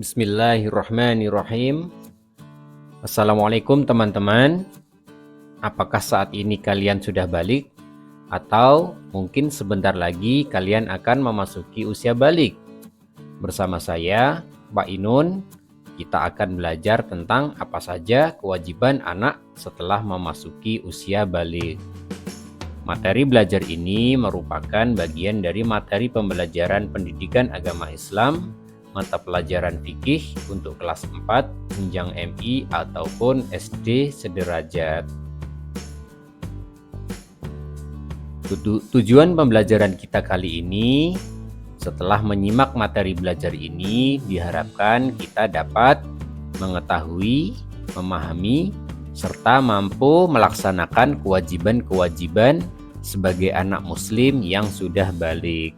Bismillahirrahmanirrahim. Assalamualaikum teman-teman. Apakah saat ini kalian sudah balik? Atau mungkin sebentar lagi kalian akan memasuki usia balik? Bersama saya, Pak Inun, kita akan belajar tentang apa saja kewajiban anak setelah memasuki usia balik. Materi belajar ini merupakan bagian dari materi pembelajaran pendidikan agama Islam mata pelajaran fikih untuk kelas 4 jenjang MI ataupun SD sederajat. Tujuan pembelajaran kita kali ini, setelah menyimak materi belajar ini, diharapkan kita dapat mengetahui, memahami, serta mampu melaksanakan kewajiban-kewajiban sebagai anak muslim yang sudah balik.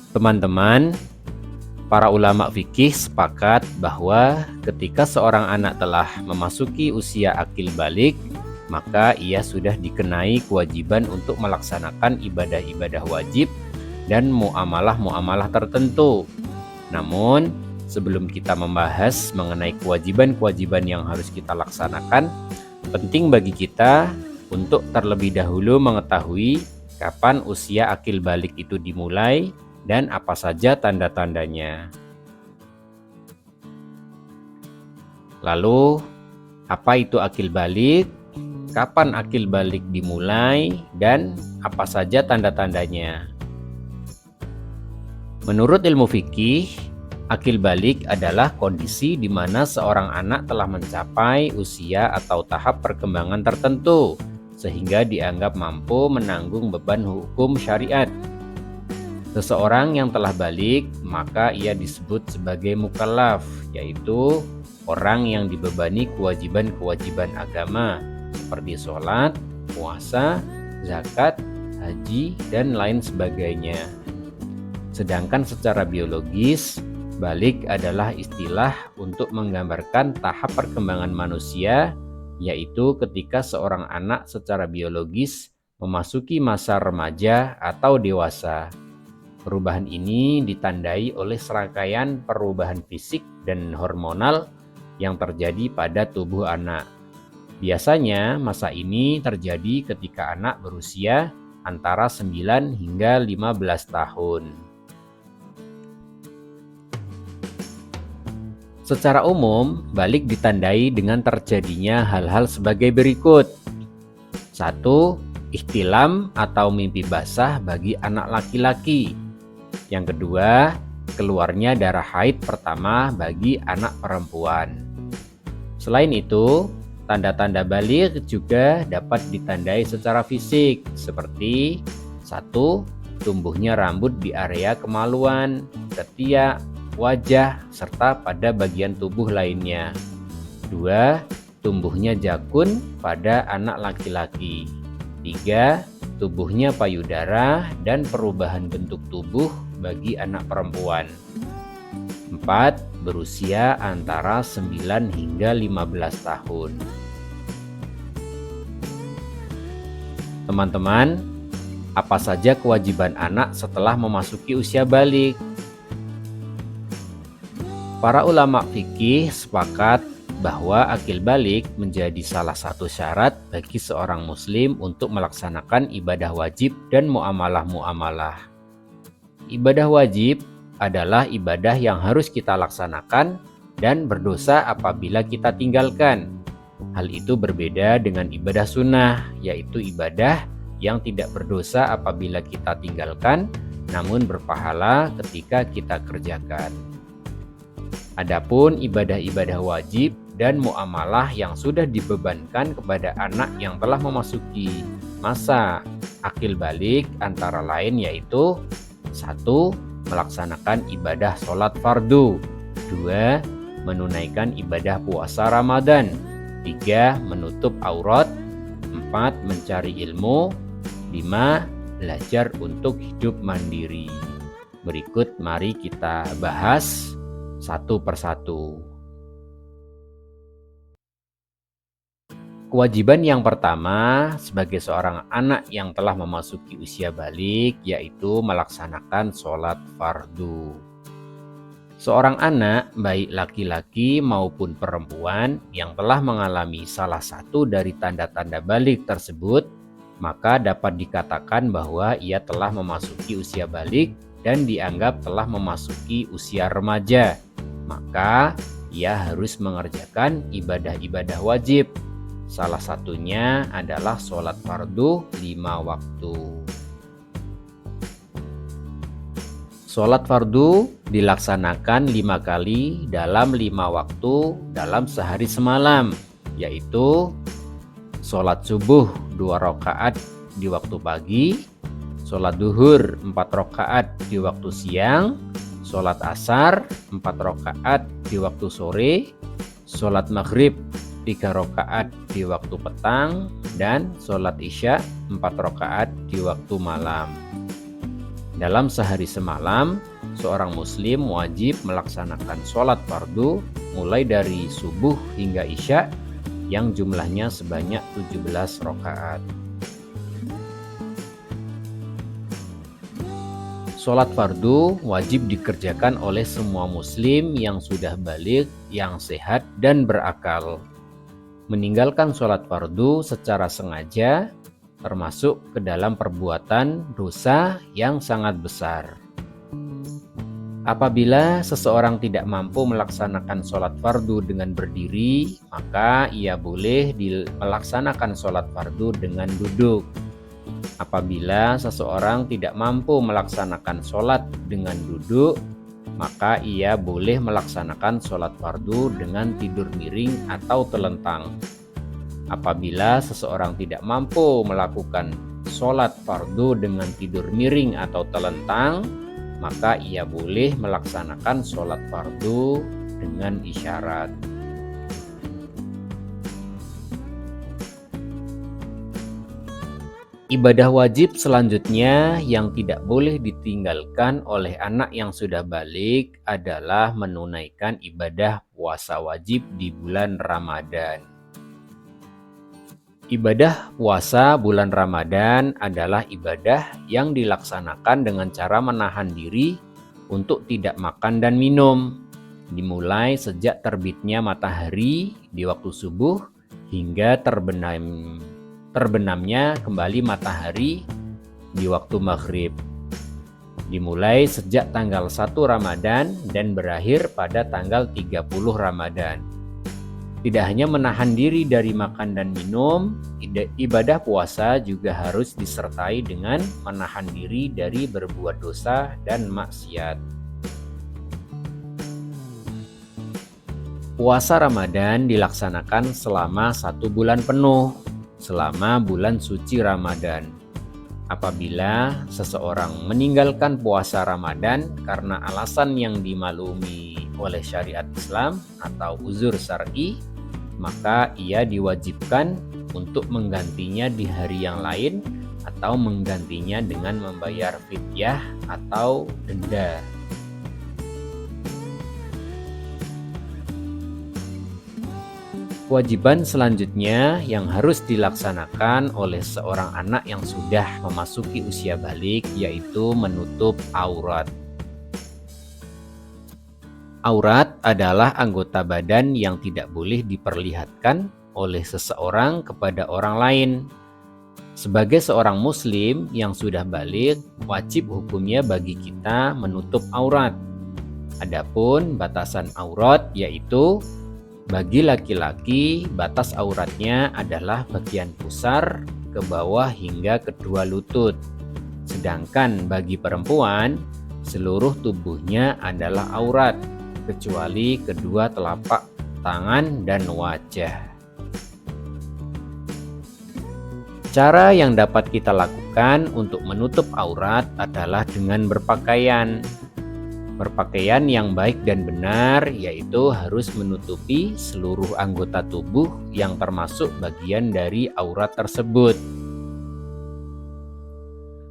Teman-teman, para ulama fikih sepakat bahwa ketika seorang anak telah memasuki usia akil balik, maka ia sudah dikenai kewajiban untuk melaksanakan ibadah-ibadah wajib dan muamalah-muamalah tertentu. Namun, sebelum kita membahas mengenai kewajiban-kewajiban yang harus kita laksanakan, penting bagi kita untuk terlebih dahulu mengetahui kapan usia akil balik itu dimulai dan apa saja tanda-tandanya. Lalu, apa itu akil balik? Kapan akil balik dimulai dan apa saja tanda-tandanya? Menurut ilmu fikih, akil balik adalah kondisi di mana seorang anak telah mencapai usia atau tahap perkembangan tertentu sehingga dianggap mampu menanggung beban hukum syariat. Seseorang yang telah balik, maka ia disebut sebagai mukallaf, yaitu orang yang dibebani kewajiban-kewajiban agama seperti sholat, puasa, zakat, haji, dan lain sebagainya. Sedangkan secara biologis, balik adalah istilah untuk menggambarkan tahap perkembangan manusia, yaitu ketika seorang anak secara biologis memasuki masa remaja atau dewasa. Perubahan ini ditandai oleh serangkaian perubahan fisik dan hormonal yang terjadi pada tubuh anak. Biasanya masa ini terjadi ketika anak berusia antara 9 hingga 15 tahun. Secara umum, balik ditandai dengan terjadinya hal-hal sebagai berikut. 1. Ihtilam atau mimpi basah bagi anak laki-laki. Yang kedua, keluarnya darah haid pertama bagi anak perempuan. Selain itu, tanda-tanda balik juga dapat ditandai secara fisik seperti 1. Tumbuhnya rambut di area kemaluan, ketiak, wajah, serta pada bagian tubuh lainnya. 2. Tumbuhnya jakun pada anak laki-laki. 3. Tubuhnya payudara dan perubahan bentuk tubuh bagi anak perempuan. 4. Berusia antara 9 hingga 15 tahun. Teman-teman, apa saja kewajiban anak setelah memasuki usia balik? Para ulama fikih sepakat bahwa akil balik menjadi salah satu syarat bagi seorang muslim untuk melaksanakan ibadah wajib dan muamalah-muamalah. Ibadah wajib adalah ibadah yang harus kita laksanakan dan berdosa apabila kita tinggalkan. Hal itu berbeda dengan ibadah sunnah, yaitu ibadah yang tidak berdosa apabila kita tinggalkan, namun berpahala ketika kita kerjakan. Adapun ibadah-ibadah wajib dan muamalah yang sudah dibebankan kepada anak yang telah memasuki masa akil balik antara lain yaitu 1. Melaksanakan ibadah sholat fardu. 2. Menunaikan ibadah puasa Ramadan. 3. Menutup aurat. 4. Mencari ilmu. 5. Belajar untuk hidup mandiri. Berikut mari kita bahas satu persatu. Kewajiban yang pertama sebagai seorang anak yang telah memasuki usia balik yaitu melaksanakan sholat fardu. Seorang anak, baik laki-laki maupun perempuan yang telah mengalami salah satu dari tanda-tanda balik tersebut, maka dapat dikatakan bahwa ia telah memasuki usia balik dan dianggap telah memasuki usia remaja. Maka ia harus mengerjakan ibadah-ibadah wajib. Salah satunya adalah sholat fardu 5 waktu. Sholat fardu dilaksanakan 5 kali dalam 5 waktu dalam sehari semalam, yaitu sholat subuh 2 rakaat di waktu pagi, sholat duhur 4 rakaat di waktu siang, sholat asar 4 rakaat di waktu sore, sholat maghrib 3 rakaat di waktu petang, dan sholat isya 4 rakaat di waktu malam. Dalam sehari semalam, seorang muslim wajib melaksanakan sholat fardu mulai dari subuh hingga isya yang jumlahnya sebanyak 17 rakaat. Sholat fardu wajib dikerjakan oleh semua muslim yang sudah balik, yang sehat dan berakal. Meninggalkan sholat fardu secara sengaja termasuk ke dalam perbuatan dosa yang sangat besar. Apabila seseorang tidak mampu melaksanakan sholat fardu dengan berdiri, maka ia boleh melaksanakan sholat fardu dengan duduk. Apabila seseorang tidak mampu melaksanakan sholat dengan duduk, maka ia boleh melaksanakan sholat fardu dengan tidur miring atau telentang. Apabila seseorang tidak mampu melakukan sholat fardu dengan tidur miring atau telentang, maka ia boleh melaksanakan sholat fardu dengan isyarat. Ibadah wajib selanjutnya yang tidak boleh ditinggalkan oleh anak yang sudah balik adalah menunaikan ibadah puasa wajib di bulan Ramadan. Ibadah puasa bulan Ramadan adalah ibadah yang dilaksanakan dengan cara menahan diri untuk tidak makan dan minum, dimulai sejak terbitnya matahari di waktu subuh hingga terbenamnya kembali matahari di waktu maghrib, dimulai sejak tanggal 1 Ramadan dan berakhir pada tanggal 30 Ramadan. Tidak hanya menahan diri dari makan dan minum, ibadah puasa juga harus disertai dengan menahan diri dari berbuat dosa dan maksiat. Puasa Ramadan dilaksanakan selama 1 bulan penuh, selama bulan suci Ramadan. Apabila seseorang meninggalkan puasa Ramadan karena alasan yang dimaklumi oleh syariat Islam atau uzur syar'i, maka ia diwajibkan untuk menggantinya di hari yang lain atau menggantinya dengan membayar fidyah atau denda. Kewajiban selanjutnya yang harus dilaksanakan oleh seorang anak yang sudah memasuki usia balik yaitu menutup aurat. Aurat adalah anggota badan yang tidak boleh diperlihatkan oleh seseorang kepada orang lain. Sebagai seorang muslim yang sudah balik, wajib hukumnya bagi kita menutup aurat. Adapun batasan aurat yaitu bagi laki-laki, batas auratnya adalah bagian pusar ke bawah hingga kedua lutut. Sedangkan bagi perempuan, seluruh tubuhnya adalah aurat, kecuali kedua telapak tangan dan wajah. Cara yang dapat kita lakukan untuk menutup aurat adalah dengan berpakaian. Berpakaian yang baik dan benar yaitu harus menutupi seluruh anggota tubuh yang termasuk bagian dari aurat tersebut.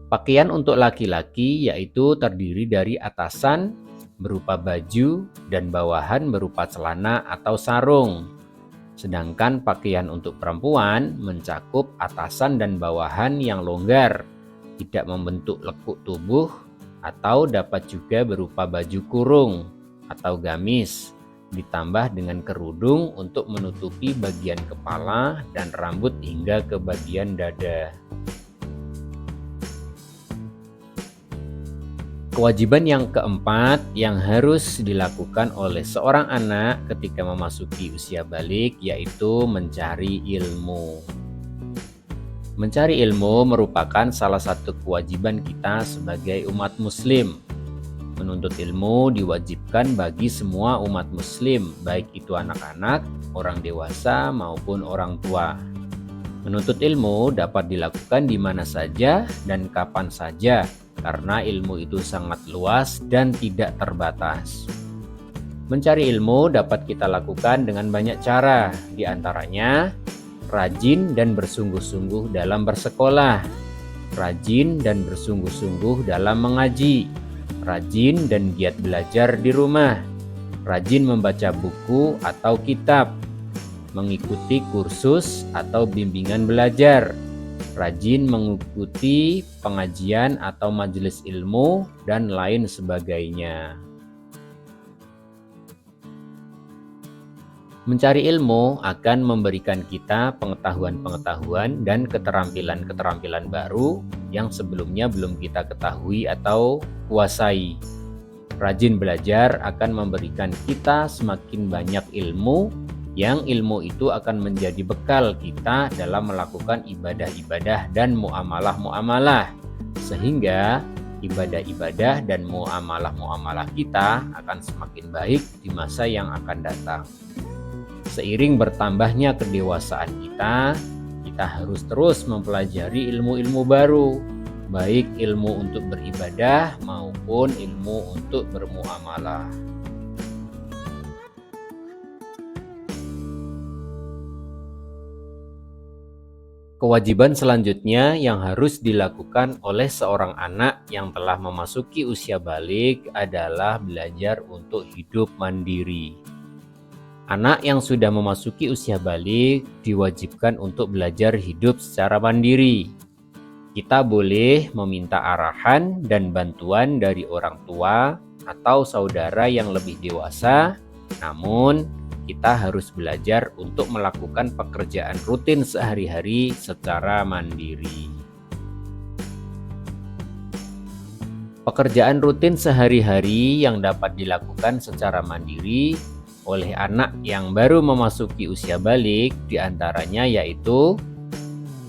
Pakaian untuk laki-laki yaitu terdiri dari atasan berupa baju dan bawahan berupa celana atau sarung. Sedangkan pakaian untuk perempuan mencakup atasan dan bawahan yang longgar, tidak membentuk lekuk tubuh, atau dapat juga berupa baju kurung atau gamis, ditambah dengan kerudung untuk menutupi bagian kepala dan rambut hingga ke bagian dada. Kewajiban yang keempat yang harus dilakukan oleh seorang anak ketika memasuki usia balik yaitu mencari ilmu. Mencari ilmu merupakan salah satu kewajiban kita sebagai umat muslim. Menuntut ilmu diwajibkan bagi semua umat muslim, baik itu anak-anak, orang dewasa maupun orang tua. Menuntut ilmu dapat dilakukan di mana saja dan kapan saja, karena ilmu itu sangat luas dan tidak terbatas. Mencari ilmu dapat kita lakukan dengan banyak cara, di antaranya rajin dan bersungguh-sungguh dalam bersekolah, rajin dan bersungguh-sungguh dalam mengaji, rajin dan giat belajar di rumah, rajin membaca buku atau kitab, mengikuti kursus atau bimbingan belajar, rajin mengikuti pengajian atau majelis ilmu, dan lain sebagainya. Mencari ilmu akan memberikan kita pengetahuan-pengetahuan dan keterampilan-keterampilan baru yang sebelumnya belum kita ketahui atau kuasai. Rajin belajar akan memberikan kita semakin banyak ilmu, yang ilmu itu akan menjadi bekal kita dalam melakukan ibadah-ibadah dan muamalah-muamalah, sehingga ibadah-ibadah dan muamalah-muamalah kita akan semakin baik di masa yang akan datang. Seiring bertambahnya kedewasaan kita harus terus mempelajari ilmu-ilmu baru, baik ilmu untuk beribadah maupun ilmu untuk bermuamalah. Kewajiban selanjutnya yang harus dilakukan oleh seorang anak yang telah memasuki usia balik adalah belajar untuk hidup mandiri. Anak yang sudah memasuki usia balik diwajibkan untuk belajar hidup secara mandiri. Kita boleh meminta arahan dan bantuan dari orang tua atau saudara yang lebih dewasa, namun kita harus belajar untuk melakukan pekerjaan rutin sehari-hari secara mandiri. Pekerjaan rutin sehari-hari yang dapat dilakukan secara mandiri oleh anak yang baru memasuki usia balik diantaranya yaitu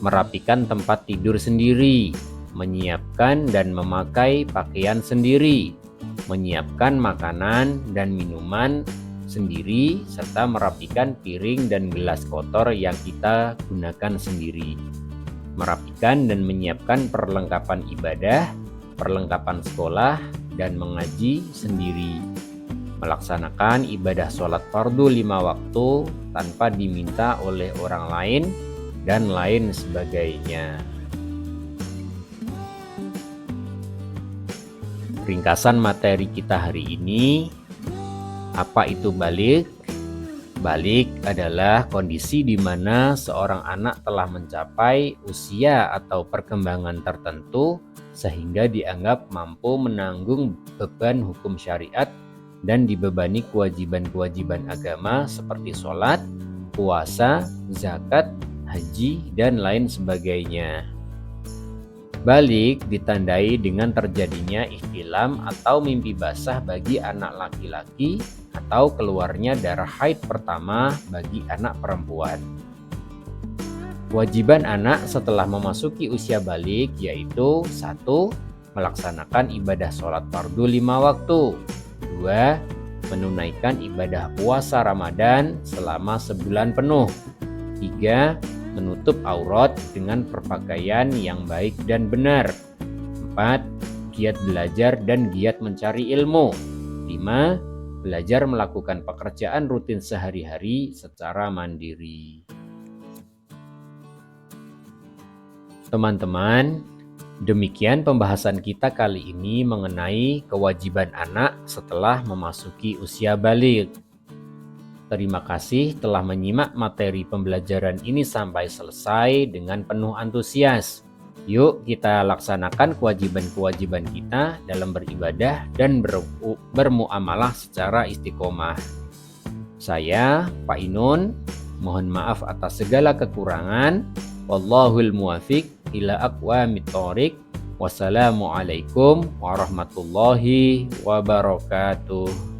merapikan tempat tidur sendiri, menyiapkan dan memakai pakaian sendiri, menyiapkan makanan dan minuman sendiri, serta merapikan piring dan gelas kotor yang kita gunakan sendiri. Merapikan dan menyiapkan perlengkapan ibadah, perlengkapan sekolah, dan mengaji sendiri. Melaksanakan ibadah sholat fardu 5 waktu tanpa diminta oleh orang lain, dan lain sebagainya. Ringkasan materi kita hari ini, apa itu balik? Balik adalah kondisi di mana seorang anak telah mencapai usia atau perkembangan tertentu sehingga dianggap mampu menanggung beban hukum syariat dan dibebani kewajiban-kewajiban agama seperti sholat, puasa, zakat, haji, dan lain sebagainya. Balik ditandai dengan terjadinya ihtilam atau mimpi basah bagi anak laki-laki atau keluarnya darah haid pertama bagi anak perempuan. Kewajiban anak setelah memasuki usia balik yaitu 1. Melaksanakan ibadah sholat fardu 5 waktu. 2. Menunaikan ibadah puasa Ramadan selama sebulan penuh. 3. Menutup aurat dengan berpakaian yang baik dan benar. 4. Giat belajar dan giat mencari ilmu. 5. Belajar melakukan pekerjaan rutin sehari-hari secara mandiri. Teman-teman, demikian pembahasan kita kali ini mengenai kewajiban anak setelah memasuki usia balik. Terima kasih telah menyimak materi pembelajaran ini sampai selesai dengan penuh antusias. Yuk kita laksanakan kewajiban-kewajiban kita dalam beribadah dan bermuamalah secara istiqomah. Saya, Pak Inun, mohon maaf atas segala kekurangan. Wallahul muwafiq ila aqwamit thoriq. Wassalamualaikum warahmatullahi wabarakatuh.